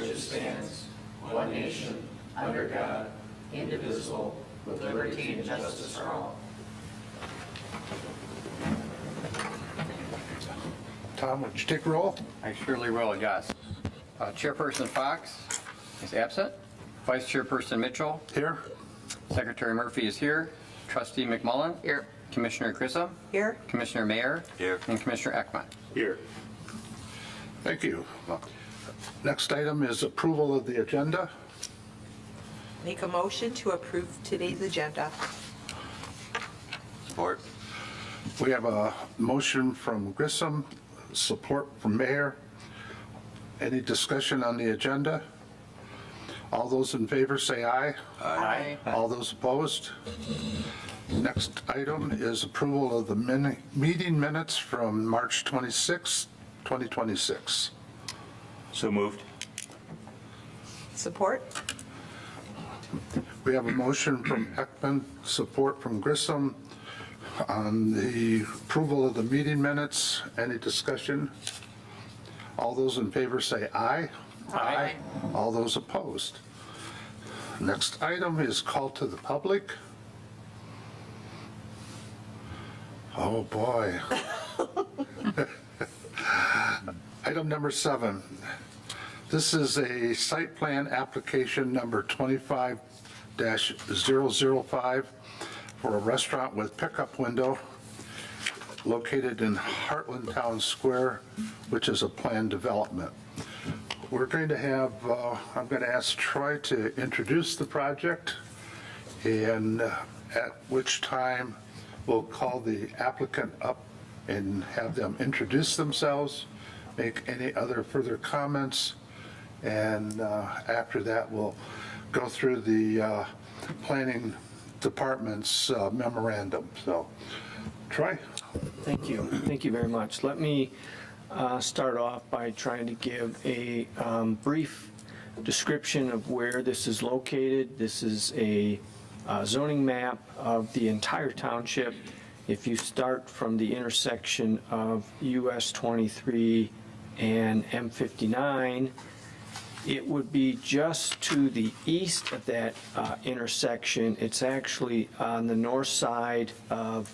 which stands, one nation, under God, indivisible, with liberty and justice for all. Tom, would you take roll? I surely will, yes. Chairperson Fox is absent. Vice Chairperson Mitchell. Here. Secretary Murphy is here. Trustee McMullen. Here. Commissioner Grissom. Here. Commissioner Mayer. Here. And Commissioner Ekman. Here. Thank you. Welcome. Next item is approval of the agenda. Make a motion to approve today's agenda. Support. We have a motion from Grissom, support from Mayor. Any discussion on the agenda? All those in favor say aye. Aye. All those opposed? Next item is approval of the meeting minutes from March 26, 2026. So moved. Support? We have a motion from Ekman, support from Grissom on the approval of the meeting minutes. Any discussion? All those in favor say aye. Aye. All those opposed? Next item is call to the public. Oh, boy. Item number 7. This is a site plan application number 25-005 for a restaurant with pickup window located in Heartland Town Square, which is a planned development. We're going to have, I'm going to ask Troy to introduce the project, and at which time we'll call the applicant up and have them introduce themselves, make any other further comments, and after that we'll go through the planning department's memorandum. So, Troy? Thank you. Thank you very much. Let me start off by trying to give a brief description of where this is located. This is a zoning map of the entire township. If you start from the intersection of US 23 and M59, it would be just to the east of that intersection. It's actually on the north side of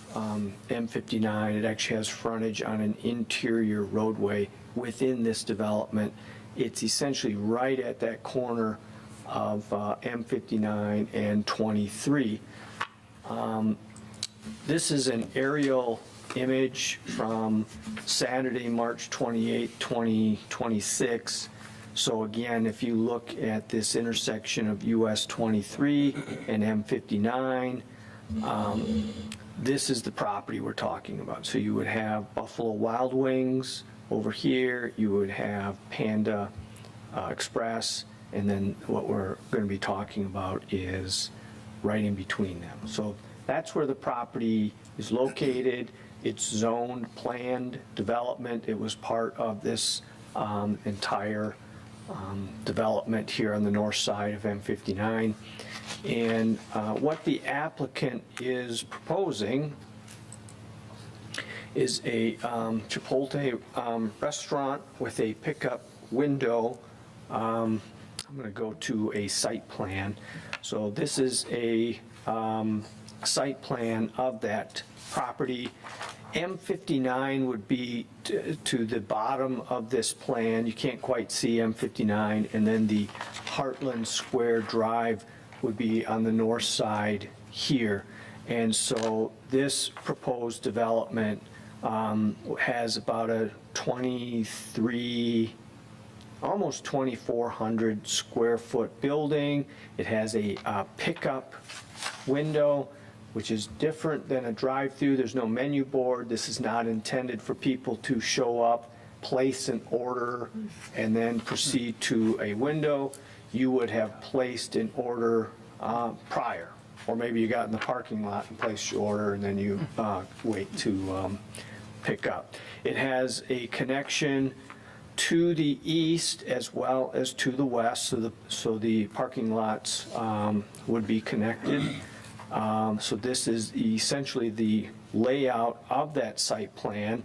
M59. It actually has frontage on an interior roadway within this development. It's essentially right at that corner of M59 and 23. This is an aerial image from Saturday, March 28, 2026. So again, if you look at this intersection of US 23 and M59, this is the property we're talking about. So you would have Buffalo Wild Wings over here, you would have Panda Express, and then what we're going to be talking about is right in between them. So that's where the property is located. It's zoned, planned development. It was part of this entire development here on the north side of M59. And what the applicant is proposing is a Chipotle restaurant with a pickup window. I'm going to go to a site plan. So this is a site plan of that property. M59 would be to the bottom of this plan. You can't quite see M59. And then the Heartland Square Drive would be on the north side here. And so this proposed development has about a 23, almost 2,400 square foot building. It has a pickup window, which is different than a drive-through. There's no menu board. This is not intended for people to show up, place an order, and then proceed to a window. You would have placed an order prior, or maybe you got in the parking lot and placed your order, and then you wait to pick up. It has a connection to the east as well as to the west, so the parking lots would be connected. So this is essentially the layout of that site plan.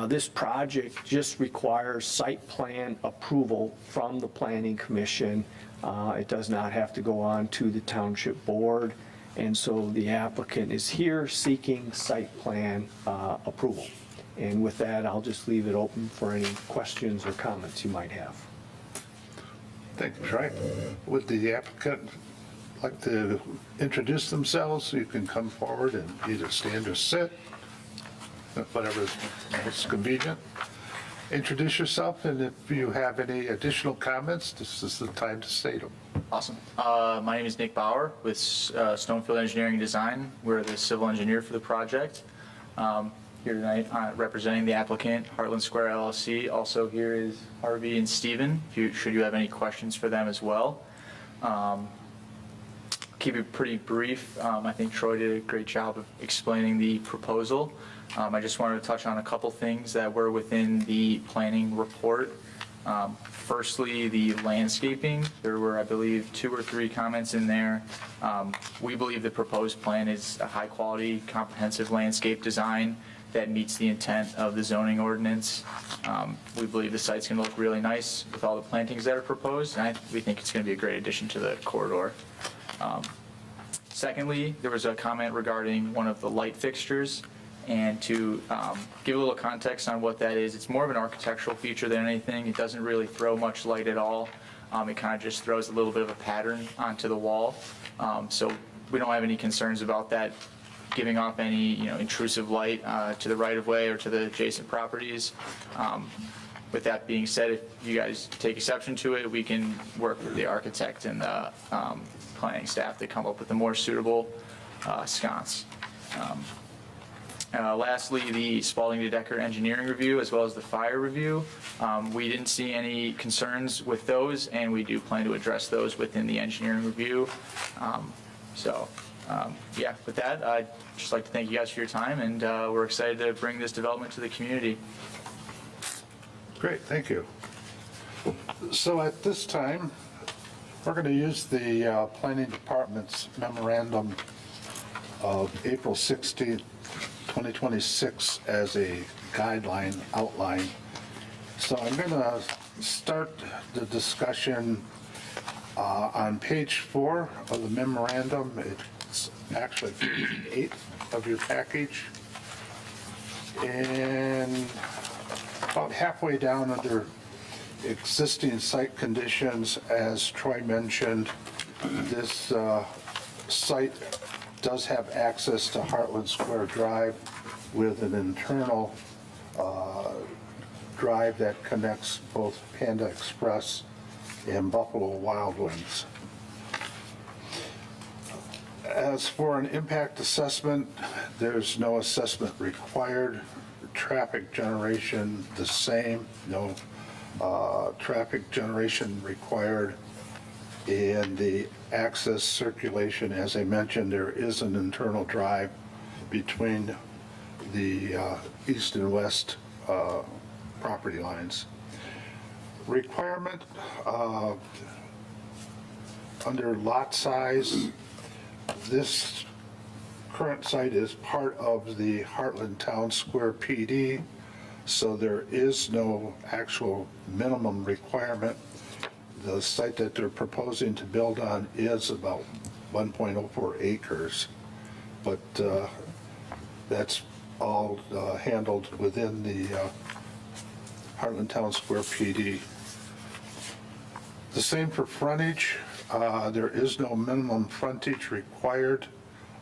This project just requires site plan approval from the Planning Commission. It does not have to go on to the Township Board, and so the applicant is here seeking site plan approval. And with that, I'll just leave it open for any questions or comments you might have. Thank you, Troy. Would the applicant like to introduce themselves? You can come forward and either stand or sit, whatever is most convenient. Introduce yourself, and if you have any additional comments, this is the time to state them. Awesome. My name is Nick Bauer with Stonefield Engineering and Design. We're the civil engineer for the project. Here tonight representing the applicant, Heartland Square LLC. Also here is Harvey and Steven, should you have any questions for them as well. Keep it pretty brief. I think Troy did a great job of explaining the proposal. I just wanted to touch on a couple things that were within the planning report. Firstly, the landscaping. There were, I believe, 2 or 3 comments in there. We believe the proposed plan is a high-quality, comprehensive landscape design that meets the intent of the zoning ordinance. We believe the site's going to look really nice with all the plantings that are proposed, and we think it's going to be a great addition to the corridor. Secondly, there was a comment regarding one of the light fixtures, and to give a little context on what that is, it's more of an architectural feature than anything. It doesn't really throw much light at all. It kind of just throws a little bit of a pattern onto the wall. So we don't have any concerns about that giving off any intrusive light to the right-of-way or to the adjacent properties. With that being said, if you guys take exception to it, we can work with the architect and the planning staff to come up with a more suitable sconce. Lastly, the Spalding to Decker engineering review as well as the fire review. We didn't see any concerns with those, and we do plan to address those within the engineering review. Yeah, with that, I'd just like to thank you guys for your time, and we're excited to bring this development to the community. Great, thank you. So at this time, we're going to use the Planning Department's memorandum of April 16, 2026 as a guideline outline. So I'm going to start the discussion on page 4 of the memorandum. It's actually page 8 of your package. And about halfway down under existing site conditions, as Troy mentioned, this site does have access to Heartland Square Drive with an internal drive that connects both Panda Express and Buffalo Wild Wings. As for an impact assessment, there's no assessment required. Traffic generation, the same, no traffic generation required. And the access circulation, as I mentioned, there is an internal drive between the east and west property lines. Requirement under lot size, this current site is part of the Heartland Town Square PD, so there is no actual minimum requirement. The site that they're proposing to build on is about 1.04 acres, but that's all handled within the Heartland Town Square PD. The same for frontage. There is no minimum frontage required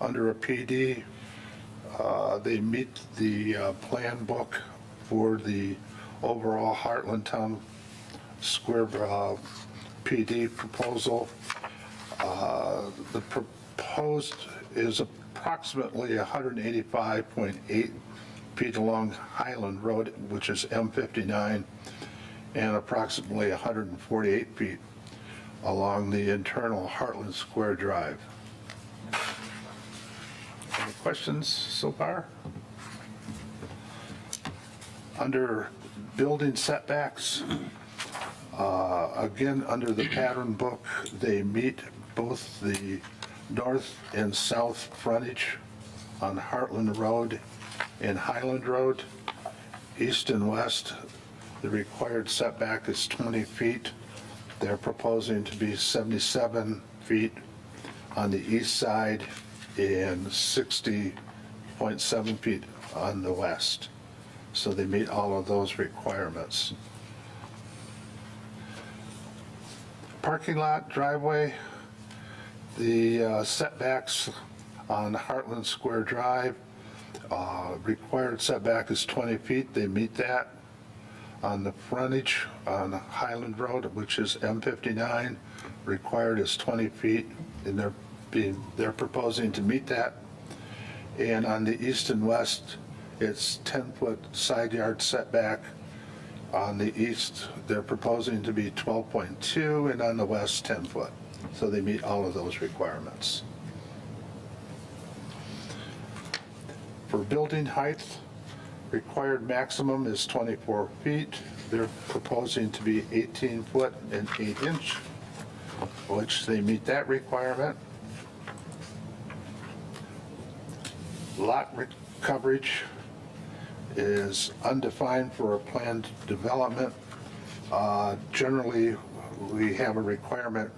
under a PD. They meet the plan book for the overall Heartland Town Square PD proposal. The proposed is approximately 185.8 feet along Highland Road, which is M59, and approximately 148 feet along the internal Heartland Square Drive. Any questions so far? Under building setbacks, again, under the pattern book, they meet both the north and south frontage on Heartland Road and Highland Road, east and west, the required setback is 20 feet. They're proposing to be 77 feet on the east side and 60.7 feet on the west. So they meet all of those requirements. Parking lot, driveway, the setbacks on Heartland Square Drive, required setback is 20 feet, they meet that. On the frontage on Highland Road, which is M59, required is 20 feet, and they're proposing to meet that. And on the east and west, it's 10-foot side yard setback. On the east, they're proposing to be 12.2, and on the west, 10 foot. So they meet all of those requirements. For building height, required maximum is 24 feet. They're proposing to be 18 foot and 8 inch, which they meet that requirement. Lot coverage is undefined for a planned development. Generally, we have a requirement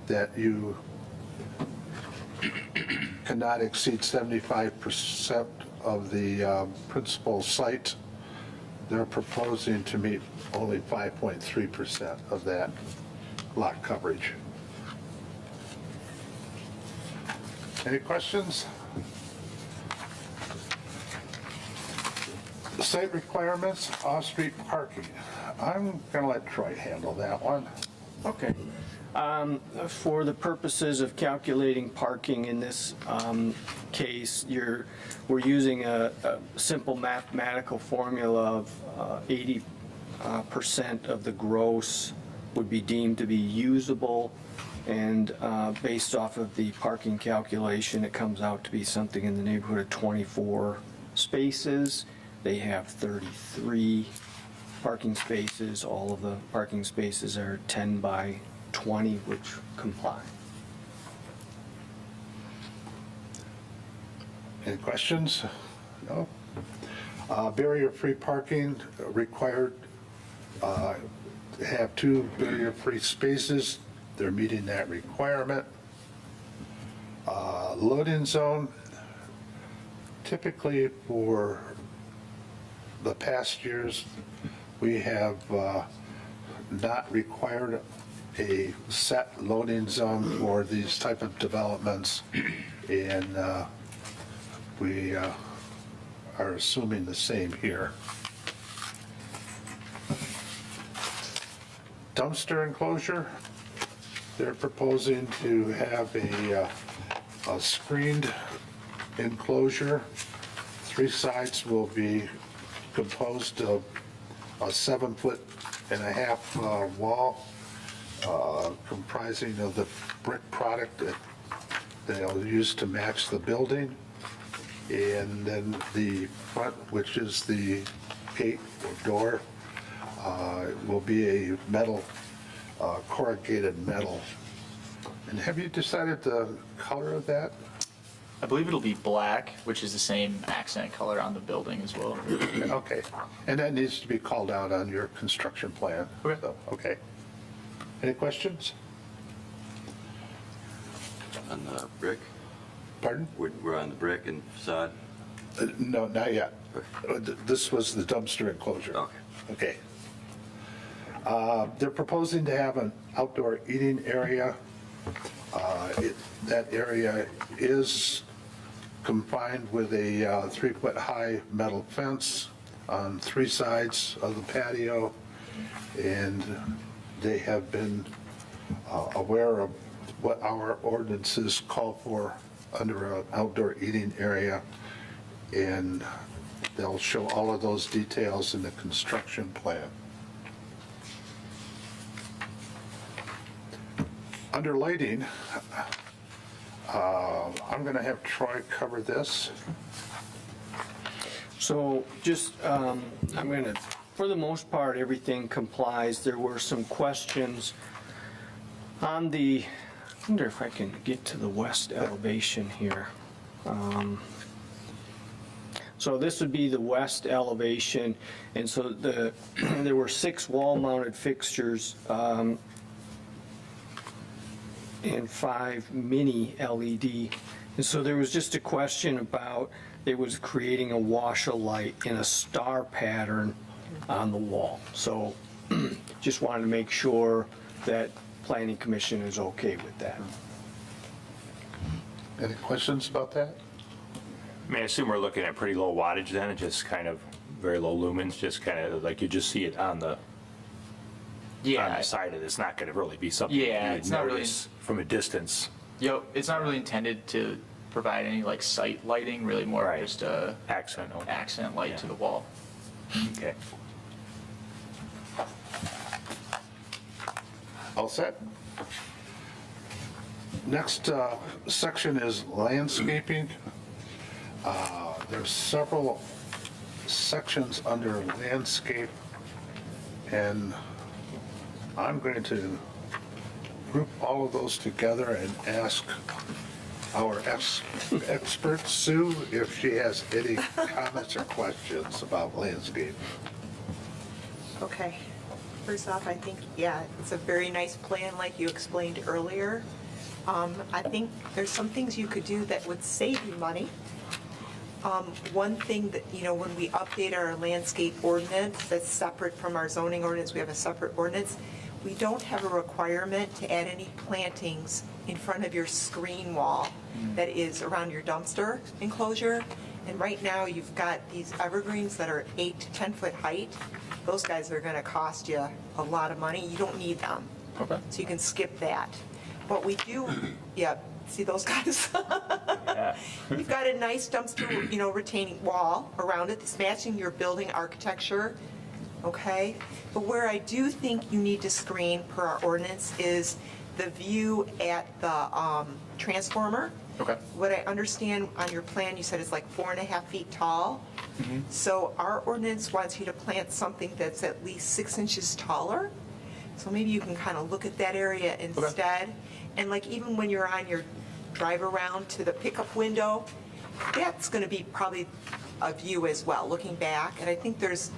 that you cannot exceed 75% of the principal site. They're proposing to meet only 5.3% of that lot coverage. Any questions? Site requirements, off-street parking. I'm gonna let Troy handle that one. Okay. For the purposes of calculating parking in this case, we're using a simple mathematical formula of 80% of the gross would be deemed to be usable, and based off of the parking calculation, it comes out to be something in the neighborhood of 24 spaces. They have 33 parking spaces. All of the parking spaces are 10 by 20, which comply. Any questions? No? Barrier-free parking required to have 2 barrier-free spaces. They're meeting that requirement. Loading zone, typically for the past years, we have not required a set loading zone for these type of developments, and we are assuming the same here. Dumpster enclosure, they're proposing to have a screened enclosure. 3 sides will be composed of a 7.5-foot wall comprising of the brick product that they'll use to match the building. And then the front, which is the gate or door, will be a metal, corrugated metal. And have you decided the color of that? I believe it'll be black, which is the same accent color on the building as well. Okay, and that needs to be called out on your construction plan. Okay. So, okay. Any questions? On the brick? Pardon? We're on the brick and facade? No, not yet. This was the dumpster enclosure. Okay. Okay. They're proposing to have an outdoor eating area. That area is confined with a 3-foot-high metal fence on 3 sides of the patio, and they have been aware of what our ordinances call for under an outdoor eating area, and they'll show all of those details in the construction plan. Under lighting, I'm going to have Troy cover this. So just, I'm going to, for the most part, everything complies. There were some questions on the, I wonder if I can get to the west elevation here. So this would be the west elevation, and so there were 6 wall-mounted fixtures and 5 mini LED. And so there was just a question about, it was creating a wash of light in a star pattern on the wall. So just wanted to make sure that Planning Commission is okay with that. Any questions about that? I mean, I assume we're looking at pretty low wattage then, and just kind of very low lumens, just kind of like you just see it on the side of it. It's not going to really be something Yeah, you'd it's not really- notice from a distance. Yep, it's not really intended to provide any like site lighting, really more Right. just a Accent. only. accent light to Yeah. the wall. Okay. All set? Next section is landscaping. There's several sections under landscape, and I'm going to group all of those together and ask our expert, Sue, if she has any comments or questions about landscape. Okay. First off, I think, yeah, it's a very nice plan like you explained earlier. I think there's some things you could do that would save you money. One thing that, when we update our landscape ordinance, that's separate from our zoning ordinance, we have a separate ordinance. We don't have a requirement to add any plantings in front of your screen wall that is around your dumpster enclosure. And right now, you've got these evergreens that are 8 to 10 foot height. Those guys are gonna cost you a lot of money. You don't need them. Okay. So you can skip that. But we do, yeah, see those guys? Yeah. You've got a nice dumpster, retaining wall around it that's matching your building architecture, okay? But where I do think you need to screen per our ordinance is the view at the transformer. Okay. What I understand on your plan, you said is like 4.5 feet tall. So our ordinance wants you to plant something that's at least 6 inches taller. So maybe you can kind of look at that area instead. And like even when you're on your drive around to the pickup window, that's going to be probably a view as well, looking back. And I think there's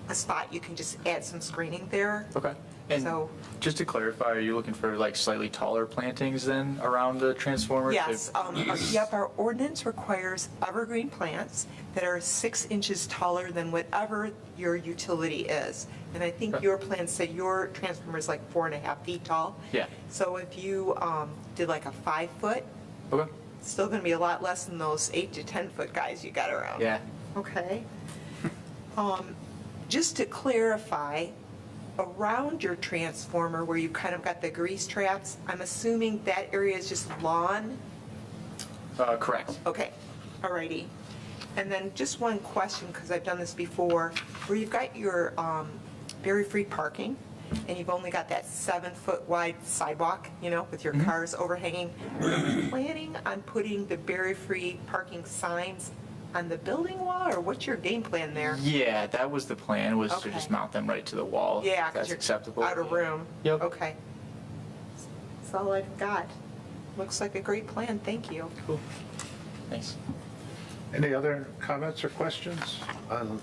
a spot you can just add some screening there. Okay. And So- just to clarify, are you looking for like slightly taller plantings then around the transformer? Yes, yep, our ordinance requires evergreen plants that are 6 inches taller than whatever your utility is. And I think Okay. your plan said your transformer is like 4.5 feet tall. Yeah. So if you did like a 5 foot, Okay. it's still gonna be a lot less than those 8 to 10 foot guys you got around. Yeah. Okay. Just to clarify, around your transformer where you kind of got the grease traps, I'm assuming that area is just lawn? Correct. Okay, alrighty. And then just one question, because I've done this before, where you've got your berry-free parking, and you've only got that 7-foot wide sidewalk, with your cars overhanging. Are you planning on putting the berry-free parking signs on the building wall, or what's your game plan there? Yeah, that was the plan, was to Okay. just mount them right to the wall. Yeah, if because that's you're acceptable. out of room. Yep. Okay. That's all I've got. Looks like a great plan, thank you. Cool. Thanks. Any other comments or questions on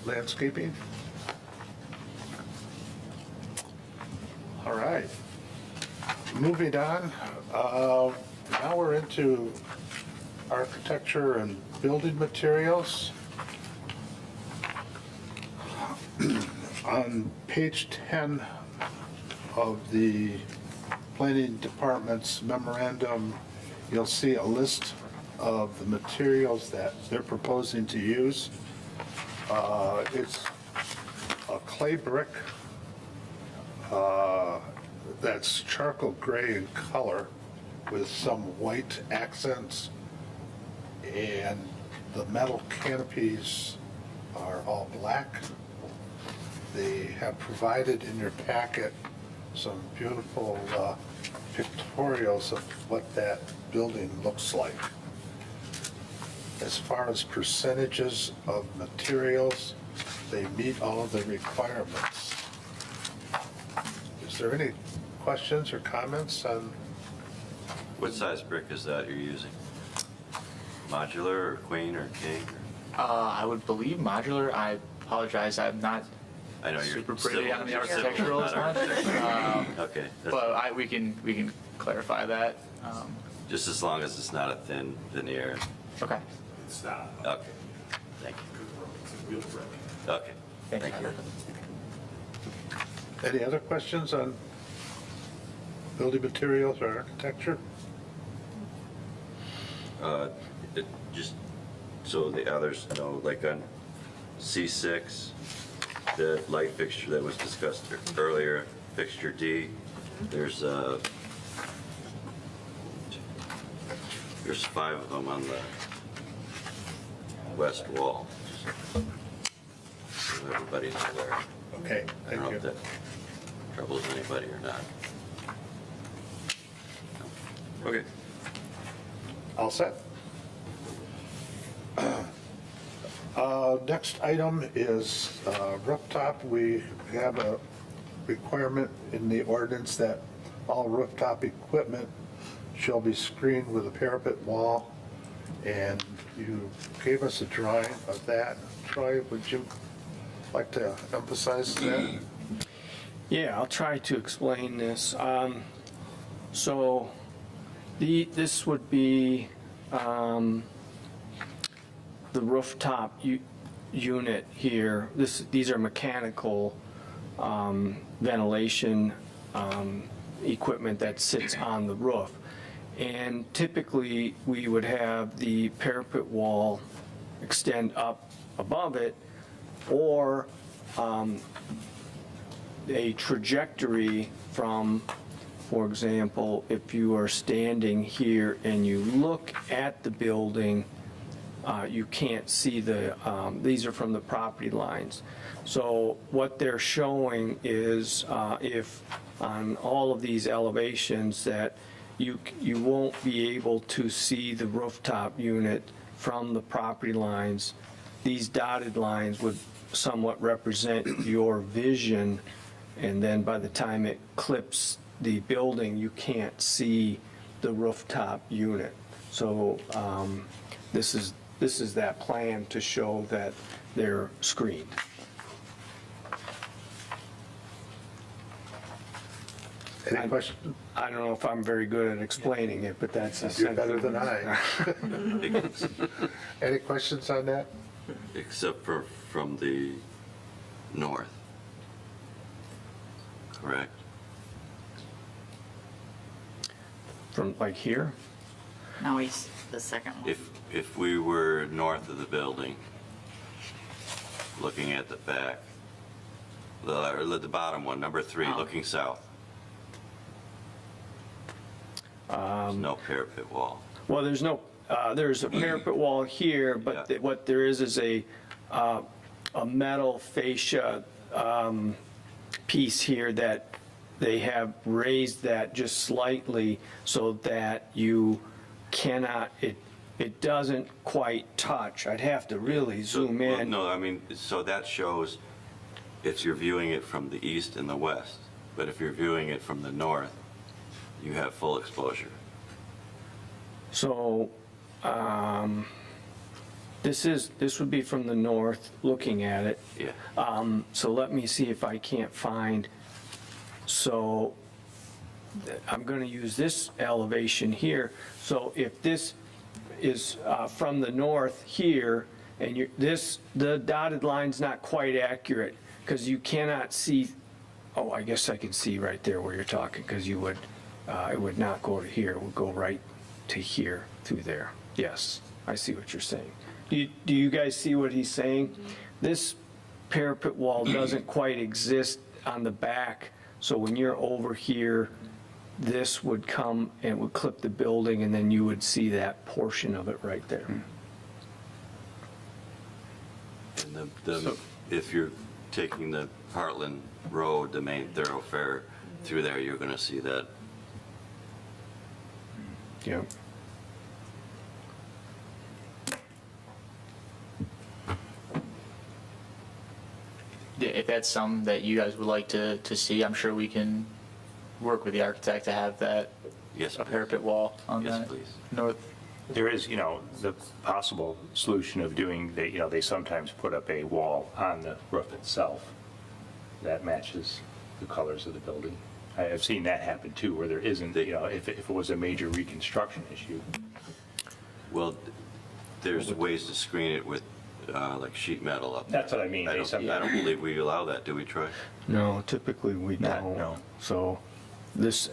landscaping? All right. Moving on, now we're into architecture and building materials. On page 10 of the Planning Department's memorandum, you'll see a list of the materials that they're proposing to use. It's a clay brick that's charcoal gray in color with some white accents, and the metal canopies are all black. They have provided in your packet some beautiful pictorials of what that building looks like. As far as percentages of materials, they meet all of the requirements. Is there any questions or comments on? What size brick is that you're using? Modular or queen or king? I would believe modular. I apologize, I'm not I know you're super civil, pretty on the you're civil, architectural not as much. architect. Okay, But we can clarify that. just as long as it's not a thin veneer. Okay. It's not. Okay, thank you. Okay, Thank thank you. you. Any other questions on building materials or architecture? Just so the others know, like on C6, the light fixture that was discussed earlier, fixture D, there's 5 of them on the west wall. So everybody's aware. Okay, I don't know if thank you. that troubles anybody or not. Okay. All set? Next item is rooftop. We have a requirement in the ordinance that all rooftop equipment shall be screened with a parapet wall. And you gave us a drawing of that. Troy, would you like to emphasize that? Yeah, I'll try to explain this. So this would be the rooftop unit here. These are mechanical ventilation equipment that sits on the roof. And typically, we would have the parapet wall extend up above it, or a trajectory from, for example, if you are standing here and you look at the building, you can't see these are from the property lines. So what they're showing is if on all of these elevations that you won't be able to see the rooftop unit from the property lines. These dotted lines would somewhat represent your vision, and then by the time it clips the building, you can't see the rooftop unit. So this is that plan to show that they're screened. Any questions? I don't know if I'm very good at explaining it, but that's You're essentially. better than I. Any questions on that? Except for from the north. Correct? From like here? No, he's the second one. If we were north of the building, looking at the back, the bottom one, number 3, Oh. looking south. There's no parapet wall. Well, there's a parapet wall here, but Yeah. what there is a metal fascia piece here that they have raised that just slightly so that you cannot, it doesn't quite touch. I'd have to really zoom Well, in. no, I mean, so that shows if you're viewing it from the east and the west, but if you're viewing it from the north, you have full exposure. So, this would be from the north, looking at it. Yeah. So let me see if I can't find, so I'm going to use this elevation here. So if this is from the north here, and the dotted line's not quite accurate, because you cannot see, oh, I guess I can see right there where you're talking, because it would not go to here, it would go right to here, through there. Yes, I see what you're saying. Do you guys see what he's saying? This parapet wall doesn't quite exist on the back, so when you're over here, this would come and would clip the building, and then you would see that portion of it right there. And if you're taking the Heartland Road, the main thoroughfare through there, you're going to see that. Yep. Yeah, if that's something that you guys would like to see, I'm sure we can work with the architect to have that, Yes, a please. parapet wall on Yes, that please. north There is, the possible solution of doing, they sometimes put up a wall on the roof itself that matches the colors of the building. I've seen that happen too, where there isn't, if it was a major reconstruction issue. Well, there's ways to screen it with like sheet metal up there. That's what I mean. I They don't sometimes- believe we allow that, do we, Troy? No, typically we Not- don't. no. So this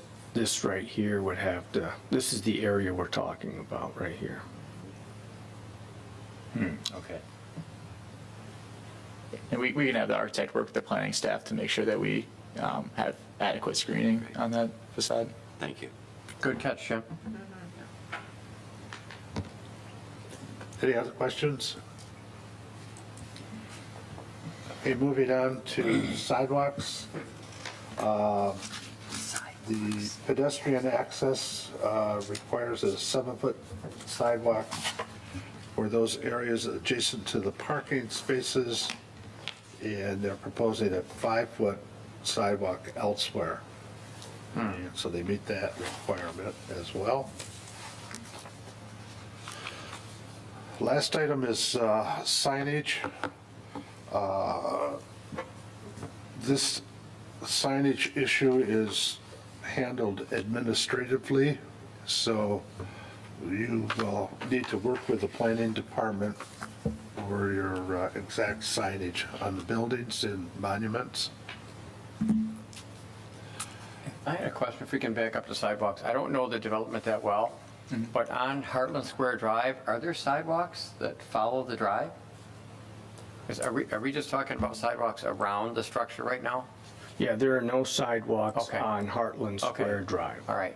right here would have to, this is the area we're talking about right here. Okay. And we can have the architect work with the planning staff to make sure that we have adequate screening on that facade. Thank you. Good catch, Jim. Any other questions? Okay, moving on to sidewalks. The pedestrian access requires a 7-foot sidewalk for those areas adjacent to the parking spaces, and they're proposing a 5-foot sidewalk elsewhere. And so they meet that requirement as well. Last item is signage. This signage issue is handled administratively, so you will need to work with the planning department for your exact signage on the buildings and monuments. I had a question, if we can back up to sidewalks. I don't know the development that well, but on Heartland Square Drive, are there sidewalks that follow the drive? Are we just talking about sidewalks around the structure right now? Yeah, there are no sidewalks Okay. on Heartland Okay. Square Drive. All right.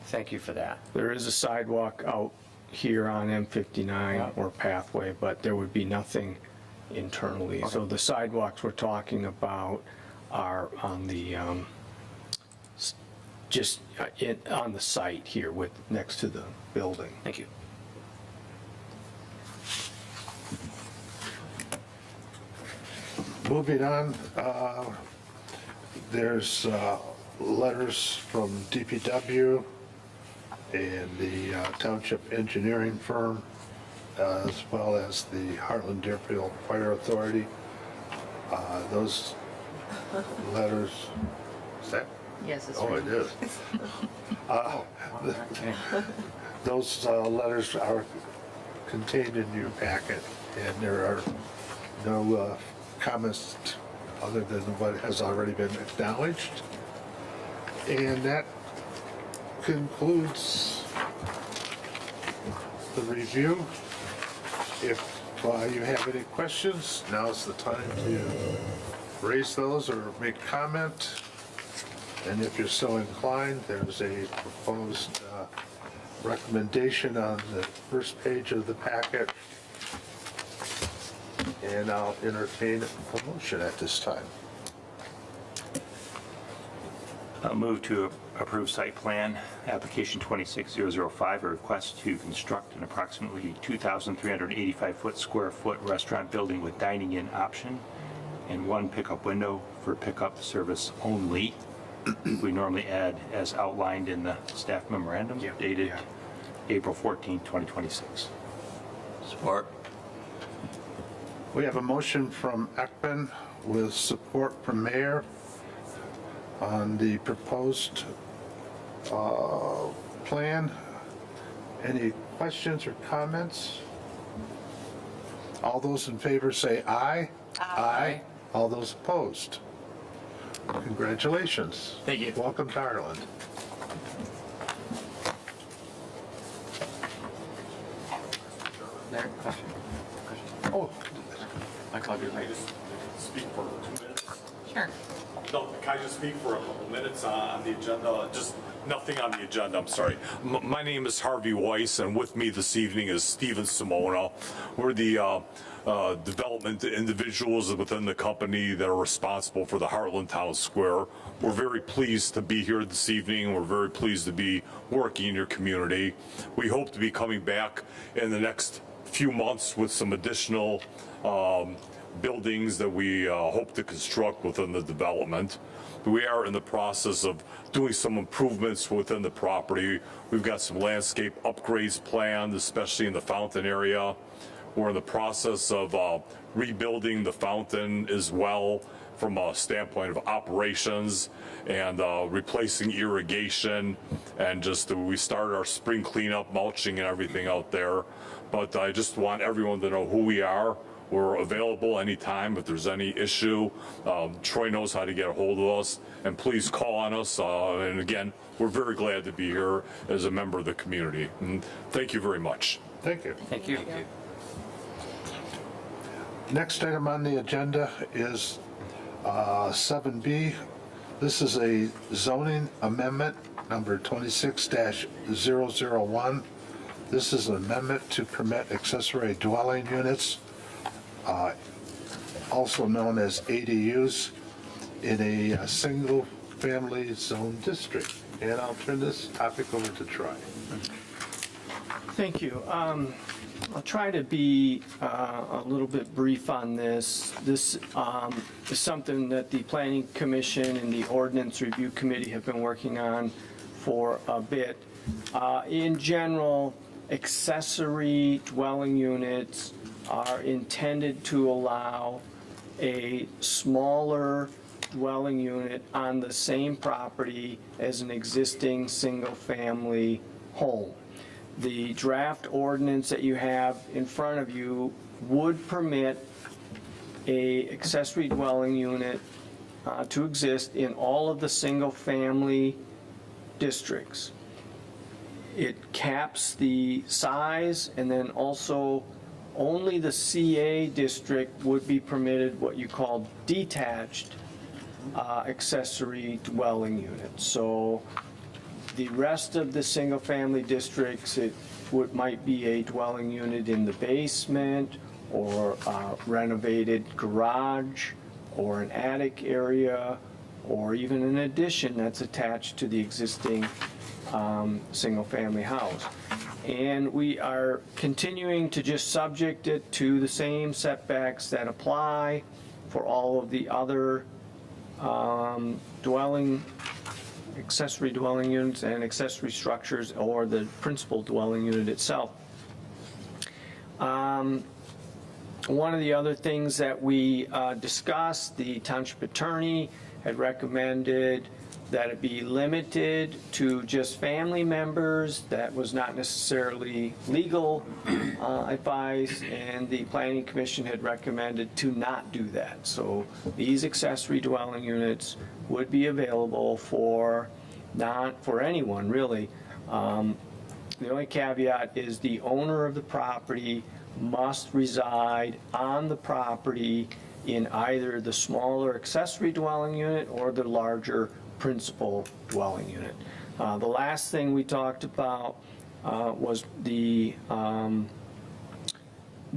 Thank you for that. There is a sidewalk out here on M59 Yeah. or pathway, but there would be nothing internally. So the sidewalks we're talking about are on the, just on the site here next to the building. Thank you. Moving on, there's letters from DPW and the Township Engineering Firm, as well as the Heartland Deerfield Fire Authority. Those letters, is that? Yes, it's Oh, right. it is. Those letters are contained in your packet, and there are no comments other than what has already been acknowledged. And that concludes the review. If you have any questions, now's the time to raise those or make comment. And if you're so inclined, there's a proposed recommendation on the first page of the packet. And I'll entertain a motion at this time. I'll move to approve site plan, application 26005, a request to construct an approximately 2,385 square foot restaurant building with dining in option and one pickup window for pickup service only. We normally add as outlined in the staff memorandum dated yeah. April 14, 2026. Support? We have a motion from Ekman with support from Mayor on the proposed plan. Any questions or comments? All those in favor say aye. Aye. All those opposed? Congratulations. Thank you. Welcome to Ireland. There, question? Oh, I called you late. Speak for 2 minutes? Sure. No, can I just speak for a couple minutes on the agenda? Just nothing on the agenda, I'm sorry. My name is Harvey Weiss, and with me this evening is Steven Simona. We're the development individuals within the company that are responsible for the Heartland Town Square. We're very pleased to be here this evening. We're very pleased to be working in your community. We hope to be coming back in the next few months with some additional buildings that we hope to construct within the development. We are in the process of doing some improvements within the property. We've got some landscape upgrades planned, especially in the fountain area. We're in the process of rebuilding the fountain as well from a standpoint of operations and replacing irrigation, and just we started our spring cleanup, mulching and everything out there. But I just want everyone to know who we are. We're available anytime if there's any issue. Troy knows how to get a hold of us, and please call on us. And again, we're very glad to be here as a member of the community. And thank you very much. Thank you. Thank you. Next item on the agenda is 7B. This is a zoning amendment number 26-001. This is an amendment to permit accessory dwelling units, also known as ADUs, in a single-family zone district. And I'll turn this topic over to Troy. Thank you. I'll try to be a little bit brief on this. This is something that the Planning Commission and the Ordinance Review Committee have been working on for a bit. In general, accessory dwelling units are intended to allow a smaller dwelling unit on the same property as an existing single-family home. The draft ordinance that you have in front of you would permit a accessory dwelling unit to exist in all of the single-family districts. It caps the size, and then also only the CA district would be permitted what you call detached accessory dwelling units. So the rest of the single-family districts, might be a dwelling unit in the basement, or a renovated garage, or an attic area, or even an addition that's attached to the existing single-family house. And we are continuing to just subject it to the same setbacks that apply for all of the other accessory dwelling units and accessory structures, or the principal dwelling unit itself. One of the other things that we discussed, the township attorney had recommended that it be limited to just family members. That was not necessarily legal advice, and the Planning Commission had recommended to not do that. So these accessory dwelling units would be available for anyone, really. The only caveat is the owner of the property must reside on the property in either the smaller accessory dwelling unit or the larger principal dwelling unit. The last thing we talked about was the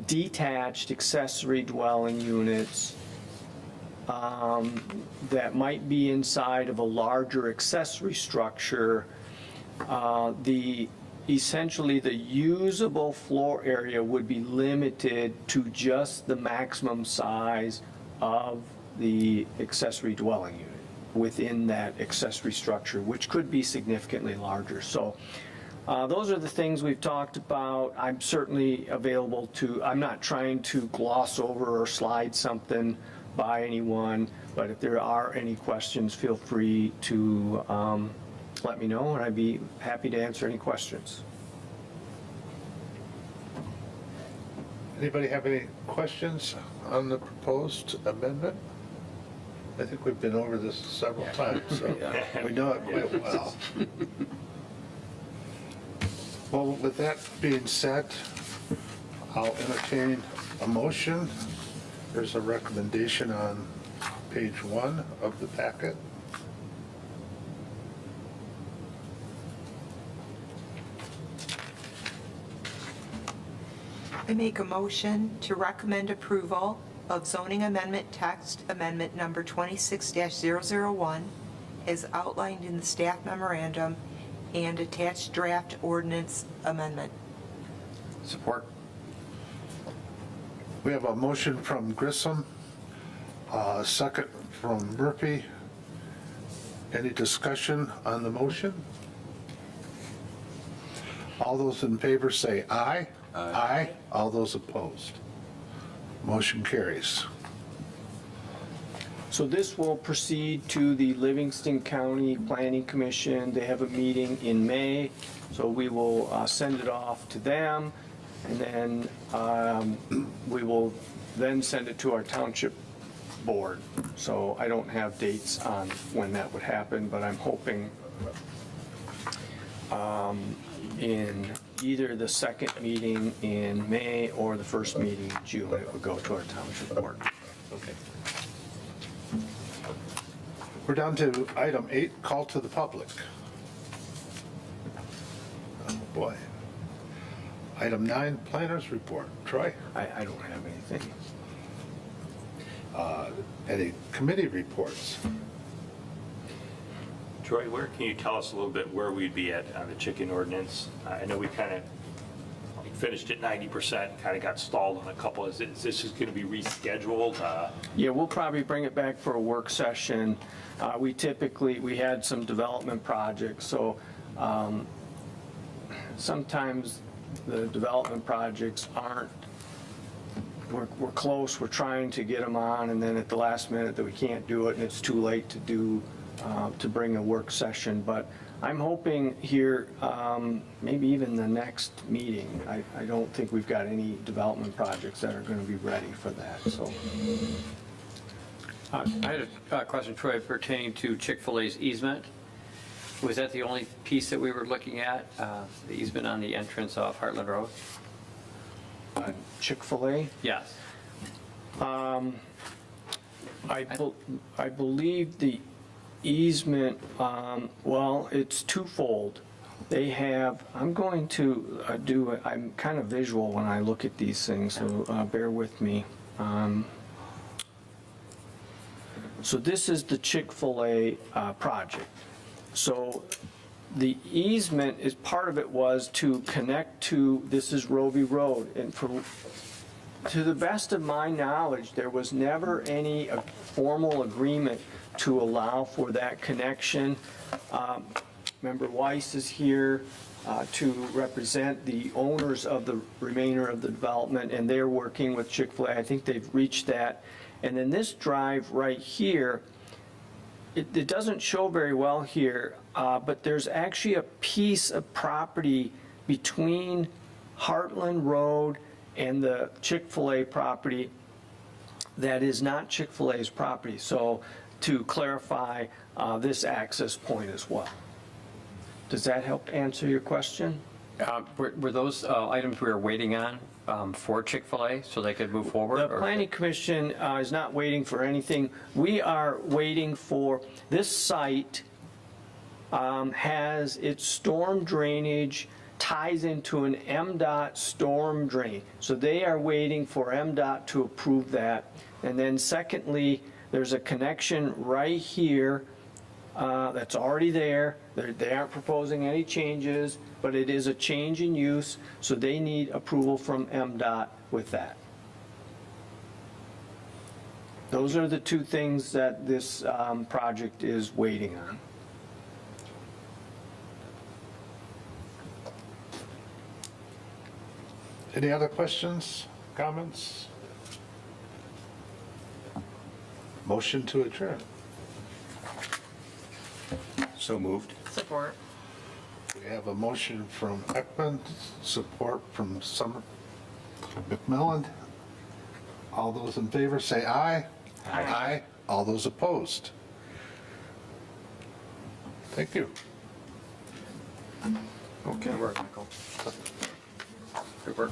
detached accessory dwelling units that might be inside of a larger accessory structure. Essentially the usable floor area would be limited to just the maximum size of the accessory dwelling unit within that accessory structure, which could be significantly larger. So those are the things we've talked about. I'm certainly available I'm not trying to gloss over or slide something by anyone, but if there are any questions, feel free to let me know, and I'd be happy to answer any questions. Anybody have any questions on the proposed amendment? I think we've been over this several times, so we know it quite well. Well, with that being said, I'll entertain a motion. There's a recommendation on page 1 of the packet. I make a motion to recommend approval of zoning amendment text amendment number 26-001 as outlined in the staff memorandum and attached draft ordinance amendment. Support. We have a motion from Grissom, second from Murphy. Any discussion on the motion? All those in favor say aye. Aye. All those opposed. Motion carries. So this will proceed to the Livingston County Planning Commission. They have a meeting in May, so we will send it off to them, and then we will then send it to our township board. So I don't have dates on when that would happen, but I'm hoping in either the second meeting in May or the first meeting in June, it would go to our township board. Okay. We're down to item 8, call to the public. Oh, boy. Item 9, planners report. Troy, I don't have anything. any committee reports? Troy, where, can you tell us a little bit where we'd be at on the chicken ordinance? I know we kind of finished at 90%, kind of got stalled on a couple. Is this just going to be rescheduled? Yeah, we'll probably bring it back for a work session. We had some development projects, so sometimes the development projects aren't, we're close, we're trying to get them on, and then at the last minute that we can't do it, and it's too late to do, to bring a work session. But I'm hoping here, maybe even the next meeting, I don't think we've got any development projects that are going to be ready for that, so. I had a question, Troy, pertaining to Chick-fil-A's easement. Was that the only piece that we were looking at, the easement on the entrance off Heartland Road? Chick-fil-A? Yes. I believe the easement, well, it's twofold. They have, I'm going to I'm kind of visual when I look at these things, so bear with me. So this is the Chick-fil-A project. So the easement is, part of it was to connect to, this is Roby Road, and to the best of my knowledge, there was never any formal agreement to allow for that connection. Member Weiss is here to represent the owners of the remainder of the development, and they're working with Chick-fil-A. I think they've reached that. And then this drive right here, it doesn't show very well here, but there's actually a piece of property between Heartland Road and the Chick-fil-A property that is not Chick-fil-A's property. So to clarify this access point as well. Does that help answer your question? Were those items we were waiting on for Chick-fil-A so they could move forward? The Planning Commission is not waiting for anything. We are waiting for, this site has its storm drainage ties into an MDOT storm drain. So they are waiting for MDOT to approve that. And then secondly, there's a connection right here that's already there. They aren't proposing any changes, but it is a change in use, so they need approval from MDOT with that. Those are the two things that this project is waiting on. Any other questions, comments? Motion to adjourn. So moved. Support. We have a motion from Ekman, support from Summer McMillan. All those in favor say aye. Aye. All those opposed? Thank you. Okay. Good work, Michael. Good work.